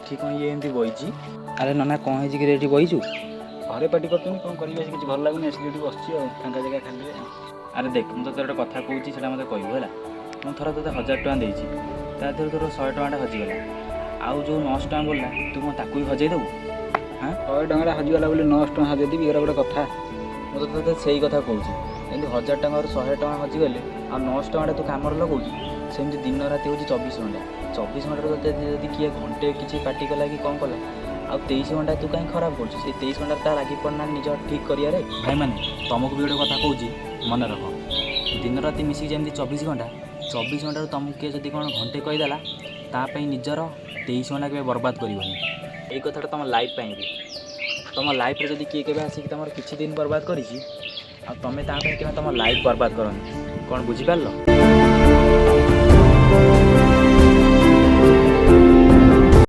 ଏଠି କ'ଣ ଇଏ ଏମିତି ବଇଛି? ଆରେ ନନା କ'ଣ ହେଇଛି କି ଏଠି ବଇଛୁ? ଘରେ ପାଟି କରୁଛନ୍ତି କ'ଣ କରିବି, ଆସି କିଛି ଭଲ ଲାଗୁନି, ଆସିକି ଏଠି ବସିଛି ଆଉ ଫାଙ୍କା ଜାଗା ଖାଲିରେ। ଆରେ ଦେଖ ମୁଁ ତୋତେ ଗୋଟେ କଥା କହୁଛି, ସେଇଟା ମୋତେ କହିବୁ ହେଲା। ମୁଁ ଥରେ ତୋତେ 1000 ଟଙ୍କା ଦେଇଛି, ତା ଦେହରୁ ତୋର 100 ଟଙ୍କାଟା ହଜିଗଲା। ଆଉ ଯେଉଁ 900 ଟଙ୍କା ବଳିଲା ତୁ କ'ଣ ତାକୁ ବି ହଜେଇ ଦେବୁ? ହଁ 100 ଟଙ୍କାଟା ହଜିଗଲା ବୋଲି 900 ଟଙ୍କା ହଜେଇ ଦେବି, ଏଗୁଡ଼ା ଗୋଟେ କଥା? ମୁଁ ତ ତୋତେ ସେଇ କଥା କହୁଛି। ଯେମିତି 1000 ଟଙ୍କାରୁ 100 ଟଙ୍କା ହଜିଗଲେ ଆଉ 900 ଟଙ୍କାଟା ତୁ କାମରେ ଲଗାଉଛୁ, ସେମିତି ଦିନ ରାତି ହେଉଛି 24 ଘଣ୍ଟା। 24 ଘଣ୍ଟାରୁ ତୋତେ ଯଦି କିଏ ଘଣ୍ଟେ କିଛି ପାଟି କଲା କି କ'ଣ କଲା, ଆଉ 23 ଘଣ୍ଟା ତୁ କାହିଁ ଖରାପ କରୁଛୁ? ସେଇ 23 ଘଣ୍ଟା ତା ଲାଗି ପଡ଼ିନା ନିଜ ଠିକ୍ କରିବାରେ। ଭାଇମାନେ ତୁମକୁ ବି ଗୋଟେ କଥା କହୁଛି, ମନେ ରଖ। ଦିନ ରାତି ମିଶିକି ଯେମିତି 24 ଘଣ୍ଟା, 24 ଘଣ୍ଟାରୁ ତୁମକୁ କିଏ ଯଦି କ'ଣ ଘଣ୍ଟେ କହିଦେଲା, ତା ପାଇଁ ନିଜର 23 ଘଣ୍ଟା କେବେ ବର୍ବାଦ କରିବନି। ଏଇ କଥାଟା ତୁମ ଲାଇଫ୍ ପାଇଁ ବି। ତୁମ ଲାଇଫ୍ରେ ଯଦି କିଏ କେବେ ଆସିକି ତୁମର କିଛି ଦିନ ବର୍ବାଦ କରିଛି, ଆଉ ତୁମେ ତା ପାଇଁ କେବେ ତୁମ ଲାଇଫ୍ ବର୍ବାଦ କରନି। କ'ଣ ବୁଝିପାରିଲ?